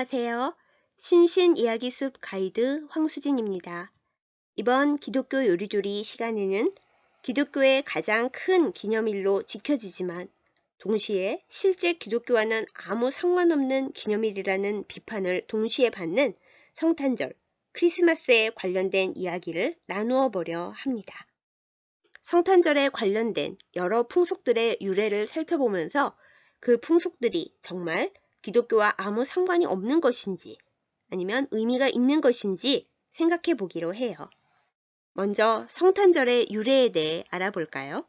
안녕하세요. 신신 이야기 숲 가이드 황수진입니다. 이번 기독교 요리조리 시간에는 기독교의 가장 큰 기념일로 지켜지지만 동시에 실제 기독교와는 아무 상관없는 기념일이라는 비판을 동시에 받는 성탄절, 크리스마스에 관련된 이야기를 나누어 보려 합니다. 성탄절에 관련된 여러 풍속들의 유래를 살펴보면서 그 풍속들이 정말 기독교와 아무 상관이 없는 것인지 아니면 의미가 있는 것인지 생각해 보기로 해요. 먼저 성탄절의 유래에 대해 알아볼까요?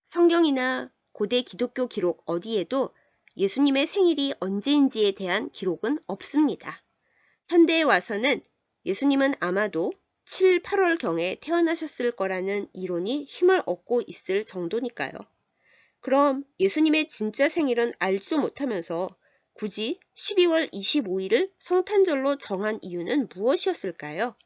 성경이나 고대 기독교 기록 어디에도 예수님의 생일이 언제인지에 대한 기록은 없습니다. 현대에 와서는 예수님은 아마도 7, 8월경에 태어나셨을 거라는 이론이 힘을 얻고 있을 정도니까요. 그럼 예수님의 진짜 생일은 알지도 못하면서 굳이 12월 25일을 성탄절로 정한 이유는 무엇이었을까요?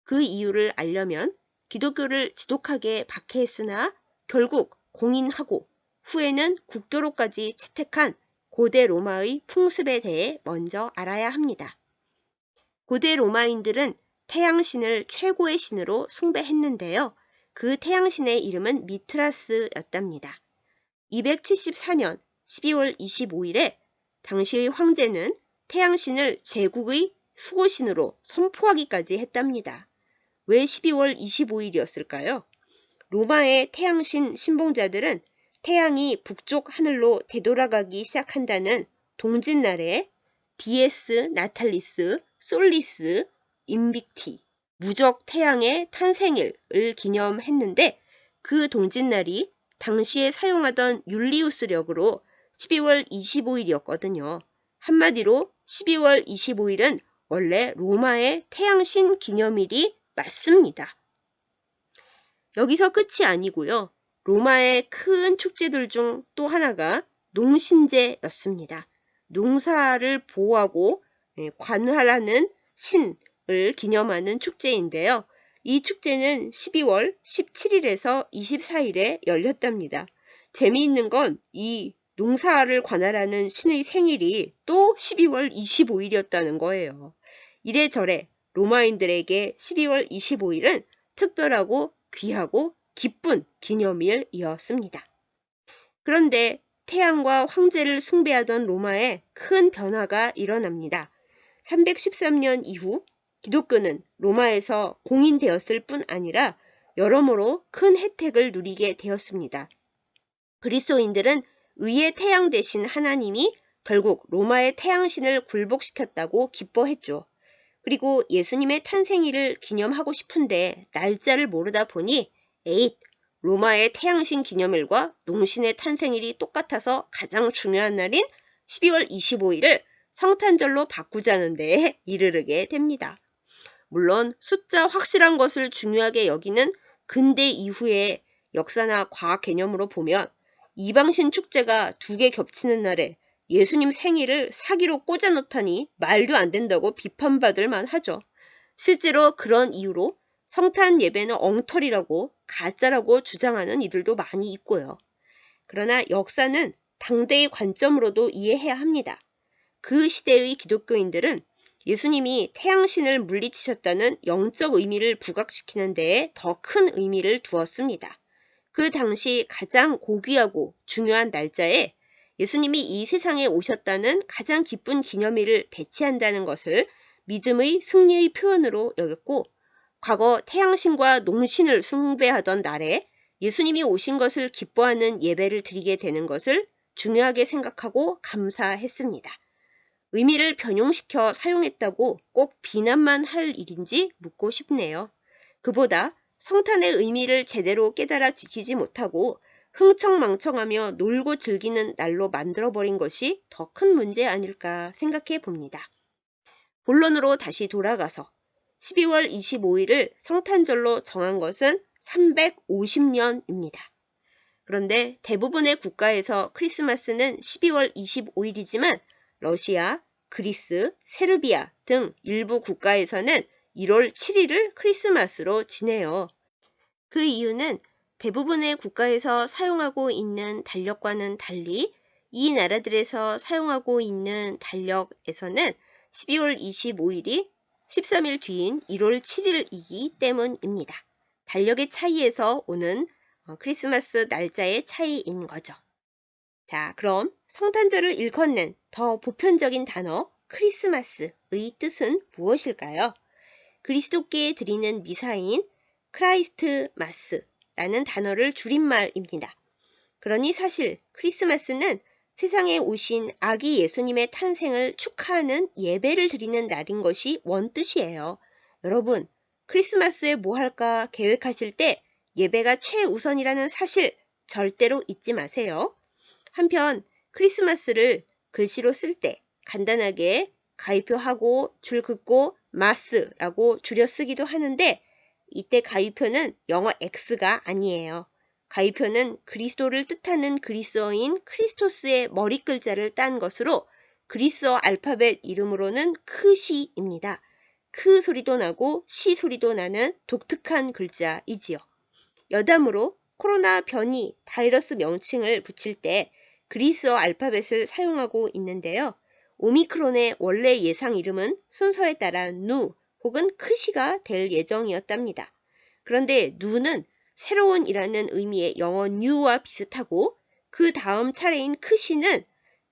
그 이유를 알려면 기독교를 지독하게 박해했으나 결국 공인하고 후에는 국교로까지 채택한 고대 로마의 풍습에 대해 먼저 알아야 합니다. 고대 로마인들은 태양신을 최고의 신으로 숭배했는데요. 그 태양신의 이름은 미트라스였답니다. 274년 12월 25일에 당시의 황제는 태양신을 제국의 수호신으로 선포하기까지 했답니다. 왜 12월 25일이었을까요? 로마의 태양신 신봉자들은 태양이 북쪽 하늘로 되돌아가기 시작한다는 동짓날에 디에스 나탈리스 솔리스 인빅티 무적 태양의 탄생일을 기념했는데 그 동짓날이 당시에 사용하던 율리우스력으로 12월 25일이었거든요. 한마디로 12월 25일은 원래 로마의 태양신 기념일이 맞습니다. 여기서 끝이 아니고요. 로마의 큰 축제들 중 또 하나가 농신제였습니다. 농사를 보호하고 관할하는 신을 기념하는 축제인데요. 이 축제는 12월 17일에서 24일에 열렸답니다. 재미있는 건 이 농사를 관할하는 신의 생일이 또 12월 25일이었다는 거예요. 이래저래 로마인들에게 12월 25일은 특별하고 귀하고 기쁜 기념일이었습니다. 그런데 태양과 황제를 숭배하던 로마에 큰 변화가 일어납니다. 313년 이후 기독교는 로마에서 공인되었을 뿐 아니라 여러모로 큰 혜택을 누리게 되었습니다. 그리스도인들은 의의 태양 대신 하나님이 결국 로마의 태양신을 굴복시켰다고 기뻐했죠. 그리고 예수님의 탄생일을 기념하고 싶은데 날짜를 모르다 보니 로마의 태양신 기념일과 농신의 탄생일이 똑같아서 가장 중요한 날인 12월 25일을 성탄절로 바꾸자는 데에 이르르게 됩니다. 물론 숫자 확실한 것을 중요하게 여기는 근대 이후의 역사나 과학 개념으로 보면 이방신 축제가 2개 겹치는 날에 예수님 생일을 사기로 꽂아놓다니 말도 안 된다고 비판받을 만하죠. 실제로 그런 이유로 성탄 예배는 엉터리라고 가짜라고 주장하는 이들도 많이 있고요. 그러나 역사는 당대의 관점으로도 이해해야 합니다. 그 시대의 기독교인들은 예수님이 태양신을 물리치셨다는 영적 의미를 부각시키는 데에 더 큰 의미를 두었습니다. 그 당시 가장 고귀하고 중요한 날짜에 예수님이 이 세상에 오셨다는 가장 기쁜 기념일을 배치한다는 것을 믿음의 승리의 표현으로 여겼고 과거 태양신과 농신을 숭배하던 날에 예수님이 오신 것을 기뻐하는 예배를 드리게 되는 것을 중요하게 생각하고 감사했습니다. 의미를 변형시켜 사용했다고 꼭 비난만 할 일인지 묻고 싶네요. 그보다 성탄의 의미를 제대로 깨달아 지키지 못하고 흥청망청하며 놀고 즐기는 날로 만들어버린 것이 더 큰 문제 아닐까 생각해 봅니다. 본론으로 다시 돌아가서 12월 25일을 성탄절로 정한 것은 350년입니다. 그런데 대부분의 국가에서 크리스마스는 12월 25일이지만 러시아, 그리스, 세르비아 등 일부 국가에서는 1월 7일을 크리스마스로 지내요. 그 이유는 대부분의 국가에서 사용하고 있는 달력과는 달리 이 나라들에서 사용하고 있는 달력에서는 12월 25일이 13일 뒤인 1월 7일이기 때문입니다. 달력의 차이에서 오는 크리스마스 날짜의 차이인 거죠. 자, 그럼 성탄절을 일컫는 더 보편적인 단어 크리스마스의 뜻은 무엇일까요? 그리스도께 드리는 미사인 크라이스트마스라는 단어를 줄임말입니다. 그러니 사실 크리스마스는 세상에 오신 아기 예수님의 탄생을 축하하는 예배를 드리는 날인 것이 원뜻이에요. 여러분, 크리스마스에 뭐 할까 계획하실 때 예배가 최우선이라는 사실 절대로 잊지 마세요. 한편 크리스마스를 글씨로 쓸 때 간단하게 가위표하고 줄 긋고 마스라고 줄여 쓰기도 하는데 이때 가위표는 영어 X가 아니에요. 가위표는 그리스도를 뜻하는 그리스어인 크리스토스의 머리 글자를 딴 것으로 그리스어 알파벳 이름으로는 크시입니다. 크 소리도 나고 시 소리도 나는 독특한 글자이지요. 여담으로 코로나 변이 바이러스 명칭을 붙일 때 그리스어 알파벳을 사용하고 있는데요. 오미크론의 원래 예상 이름은 순서에 따라 누 혹은 크시가 될 예정이었답니다. 그런데 누는 새로운이라는 의미의 영어 new와 비슷하고 그 다음 차례인 크시는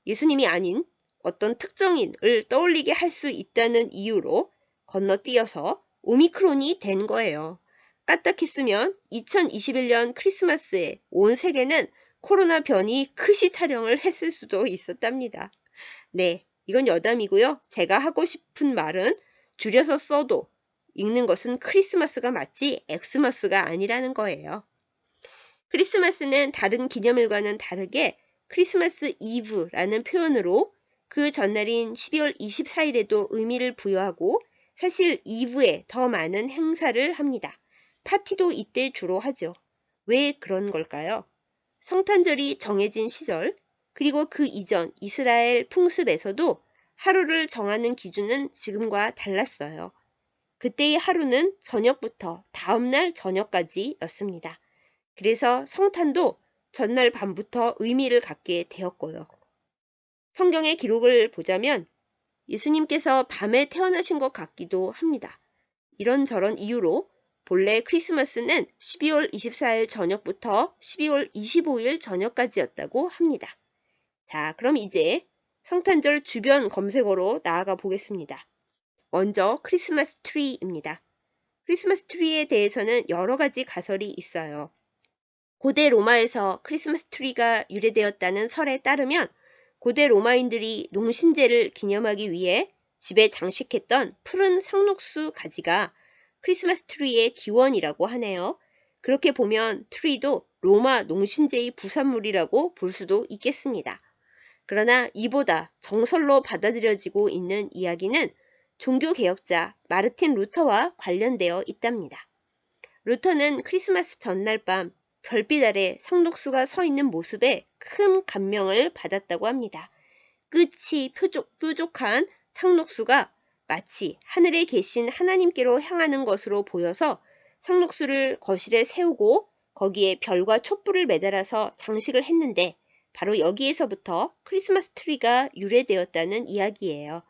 예수님이 아닌 어떤 특정인을 떠올리게 할 수 있다는 이유로 건너뛰어서 오미크론이 된 거예요. 까딱했으면 2021년 크리스마스에 온 세계는 코로나 변이 크시 타령을 했을 수도 있었답니다. 네, 이건 여담이고요. 제가 하고 싶은 말은 줄여서 써도 읽는 것은 크리스마스가 맞지 엑스마스가 아니라는 거예요. 크리스마스는 다른 기념일과는 다르게 크리스마스 이브라는 표현으로 그 전날인 12월 24일에도 의미를 부여하고 사실 이브에 더 많은 행사를 합니다. 파티도 이때 주로 하죠. 왜 그런 걸까요? 성탄절이 정해진 시절, 그리고 그 이전 이스라엘 풍습에서도 하루를 정하는 기준은 지금과 달랐어요. 그때의 하루는 저녁부터 다음날 저녁까지였습니다. 그래서 성탄도 전날 밤부터 의미를 갖게 되었고요. 성경의 기록을 보자면 예수님께서 밤에 태어나신 것 같기도 합니다. 이런저런 이유로 본래 크리스마스는 12월 24일 저녁부터 12월 25일 저녁까지였다고 합니다. 자, 그럼 이제 성탄절 주변 검색어로 나아가 보겠습니다. 먼저 크리스마스 트리입니다. 크리스마스 트리에 대해서는 여러 가지 가설이 있어요. 고대 로마에서 크리스마스 트리가 유래되었다는 설에 따르면 고대 로마인들이 농신제를 기념하기 위해 집에 장식했던 푸른 상록수 가지가 크리스마스 트리의 기원이라고 하네요. 그렇게 보면 트리도 로마 농신제의 부산물이라고 볼 수도 있겠습니다. 그러나 이보다 정설로 받아들여지고 있는 이야기는 종교개혁자 마르틴 루터와 관련되어 있답니다. 루터는 크리스마스 전날 밤 별빛 아래 상록수가 서 있는 모습에 큰 감명을 받았다고 합니다. 끝이 뾰족한 상록수가 마치 하늘에 계신 하나님께로 향하는 것으로 보여서 상록수를 거실에 세우고 거기에 별과 촛불을 매달아서 장식을 했는데 바로 여기에서부터 크리스마스 트리가 유래되었다는 이야기예요.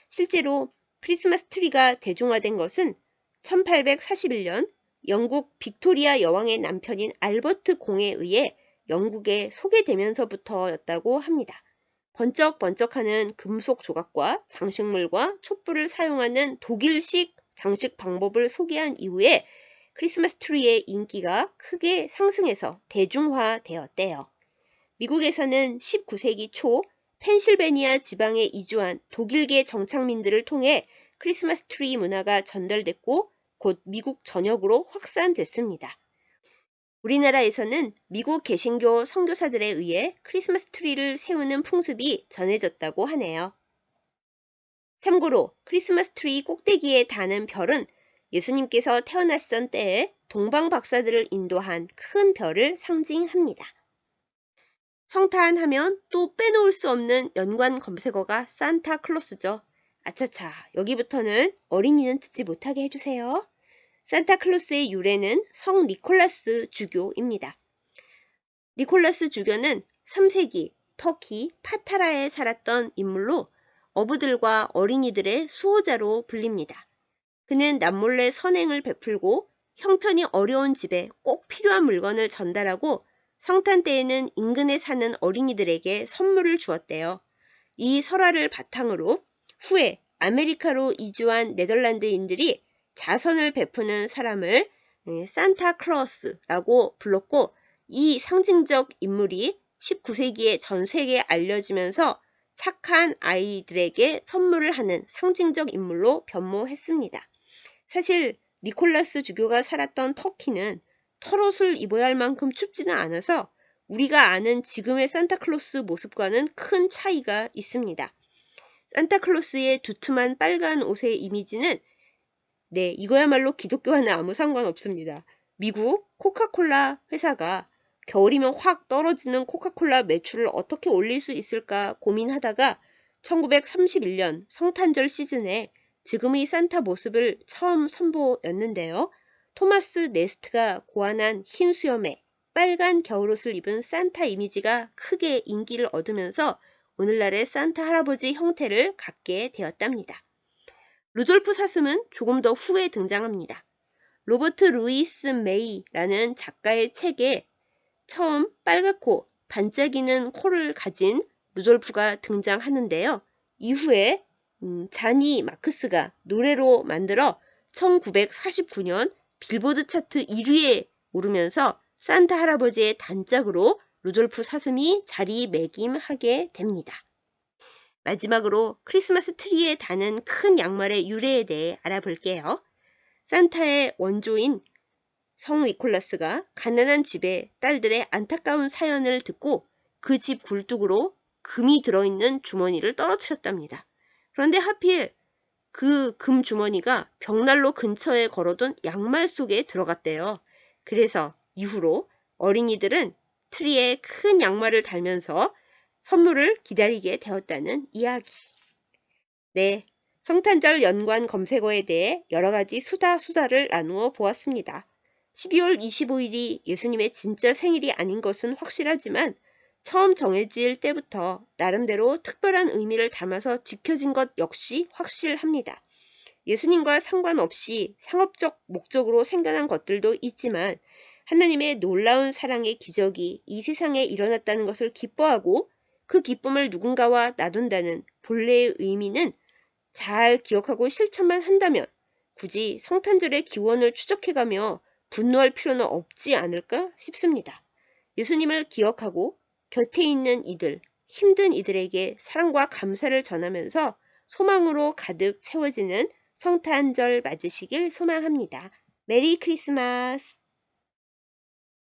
실제로 크리스마스 트리가 대중화된 것은 1841년 영국 빅토리아 여왕의 남편인 알버트 공에 의해 영국에 소개되면서부터였다고 합니다. 번쩍번쩍하는 금속 조각과 장식물과 촛불을 사용하는 독일식 장식 방법을 소개한 이후에 크리스마스 트리의 인기가 크게 상승해서 대중화되었대요. 미국에서는 19세기 초 펜실베니아 지방에 이주한 독일계 정착민들을 통해 크리스마스 트리 문화가 전달됐고 곧 미국 전역으로 확산됐습니다. 우리나라에서는 미국 개신교 선교사들에 의해 크리스마스 트리를 세우는 풍습이 전해졌다고 하네요. 참고로 크리스마스 트리 꼭대기에 다는 별은 예수님께서 태어나시던 때에 동방 박사들을 인도한 큰 별을 상징합니다. 성탄하면 또 빼놓을 수 없는 연관 검색어가 산타클로스죠. 아차차, 여기부터는 어린이는 듣지 못하게 해주세요. 산타클로스의 유래는 성 니콜라스 주교입니다. 니콜라스 주교는 3세기 터키 파타라에 살았던 인물로 어부들과 어린이들의 수호자로 불립니다. 그는 남몰래 선행을 베풀고 형편이 어려운 집에 꼭 필요한 물건을 전달하고 성탄 때에는 인근에 사는 어린이들에게 선물을 주었대요. 이 설화를 바탕으로 후에 아메리카로 이주한 네덜란드인들이 자선을 베푸는 사람을 산타클로스라고 불렀고, 이 상징적 인물이 19세기에 전 세계에 알려지면서 착한 아이들에게 선물을 하는 상징적 인물로 변모했습니다. 사실 니콜라스 주교가 살았던 터키는 털옷을 입어야 할 만큼 춥지는 않아서 우리가 아는 지금의 산타클로스 모습과는 큰 차이가 있습니다. 산타클로스의 두툼한 빨간 옷의 이미지는 이거야말로 기독교와는 아무 상관없습니다. 미국 코카콜라 회사가 겨울이면 확 떨어지는 코카콜라 매출을 어떻게 올릴 수 있을까 고민하다가 1931년 성탄절 시즌에 지금의 산타 모습을 처음 선보였는데요. 토마스 네스트가 고안한 흰 수염에 빨간 겨울옷을 입은 산타 이미지가 크게 인기를 얻으면서 오늘날의 산타 할아버지 형태를 갖게 되었답니다. 루돌프 사슴은 조금 더 후에 등장합니다. 로버트 루이스 메이라는 작가의 책에 처음 빨갛고 반짝이는 코를 가진 루돌프가 등장하는데요. 이후에 자니 마크스가 노래로 만들어 1949년 빌보드 차트 1위에 오르면서 산타 할아버지의 단짝으로 루돌프 사슴이 자리매김하게 됩니다. 마지막으로 크리스마스 트리에 다는 큰 양말의 유래에 대해 알아볼게요. 산타의 원조인 성 니콜라스가 가난한 집의 딸들의 안타까운 사연을 듣고 그 집 굴뚝으로 금이 들어있는 주머니를 떨어뜨렸답니다. 그런데 하필 그 금 주머니가 벽난로 근처에 걸어둔 양말 속에 들어갔대요. 그래서 이후로 어린이들은 트리에 큰 양말을 달면서 선물을 기다리게 되었다는 이야기. 성탄절 연관 검색어에 대해 여러 가지 수다를 나누어 보았습니다. 12월 25일이 예수님의 진짜 생일이 아닌 것은 확실하지만 처음 정해질 때부터 나름대로 특별한 의미를 담아서 지켜진 것 역시 확실합니다. 예수님과 상관없이 상업적 목적으로 생겨난 것들도 있지만 하나님의 놀라운 사랑의 기적이 이 세상에 일어났다는 것을 기뻐하고 그 기쁨을 누군가와 나눈다는 본래의 의미는 잘 기억하고 실천만 한다면 굳이 성탄절의 기원을 추적해가며 분노할 필요는 없지 않을까 싶습니다. 예수님을 기억하고 곁에 있는 이들, 힘든 이들에게 사랑과 감사를 전하면서 소망으로 가득 채워지는 성탄절 맞으시길 소망합니다. 메리 크리스마스!